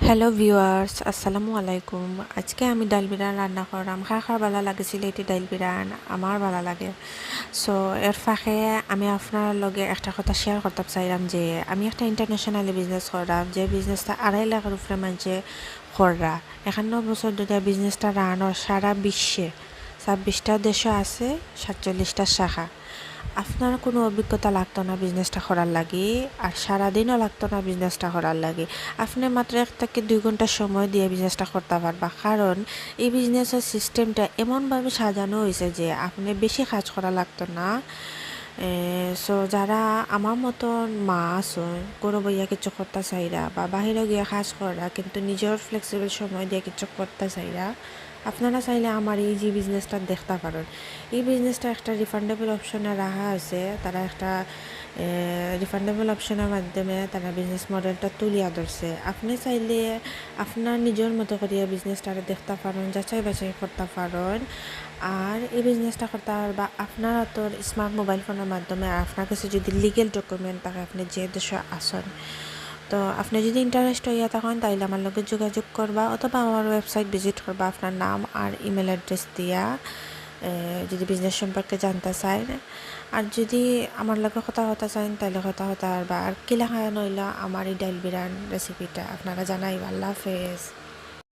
Hello viewers, আসসালামু আলাইকুম। আজকে আমি ডাল বিরান রান্না করলাম। খার ভালো লাগেছিল এটি ডাল বিরান, আমার ভালো লাগে। সো এর ফাঁকে আমি আপনার লগে একটা কথা শেয়ার করতে চাইলাম যে আমি একটা ইন্টারন্যাশনালি বিজনেস করলাম, যে বিজনেসটা 2.5 লাখের উপরে মানুষে কররা। 51 বছর ধরে বিজনেসটা রানোর সারা বিশ্বে 26টা দেশও আছে, 47টা শাখা। আপনার কোনো অভিজ্ঞতা লাগতো না বিজনেসটা করার লাগে, আর সারাদিনও লাগতো না বিজনেসটা করার লাগে। আপনি মাত্র 1 থেকে 2 ঘন্টা সময় দিয়ে বিজনেসটা করতে পারবা, কারণ এই বিজনেসের সিস্টেমটা এমনভাবে সাজানো হয়েছে যে আপনি বেশি কাজ করা লাগতো না। সো যারা আমার মতন মা আছো, কোনো বইয়া কিছু করতে চাইরা বা বাহিরে গিয়ে কাজ করা কিন্তু নিজের ফ্লেক্সিবল সময় দিয়ে কিছু করতে চাইরা, আপনারা চাইলে আমার এই যে বিজনেসটা দেখতে পারেন। এই বিজনেসটা একটা রিফান্ডেবল অপশনে রাখা আছে, তারা একটা রিফান্ডেবল অপশনের মাধ্যমে তারা বিজনেস মডেলটা তুলিয়া ধরছে। আপনি চাইলে আপনার নিজের মতো করিয়া বিজনেসটা দেখতে পারেন, যাচাই বাছাই করতে পারেন। আর এই বিজনেসটা করতে পারবা আপনার তোর স্মার্ট মোবাইল ফোনের মাধ্যমে। আর আপনার কাছে যদি লিগেল ডকুমেন্ট থাকে, আপনি যে দেশে আসেন, তো আপনি যদি ইন্টারেস্ট হইয়া থাকেন তাইলে আমার লগে যোগাযোগ করবা, অথবা আমার ওয়েবসাইট ভিজিট করবা আপনার নাম আর ইমেল অ্যাড্রেস দিয়া, যদি বিজনেস সম্পর্কে জানতে চান। আর যদি আমার লগে কথা হতে চান তাইলে কথা হতে পারবা। আর কিলা খায় নইলা আমার এই ডাইল বিরান রেসিপিটা আপনারা জানাইবা। আল্লাহ হাফেজ।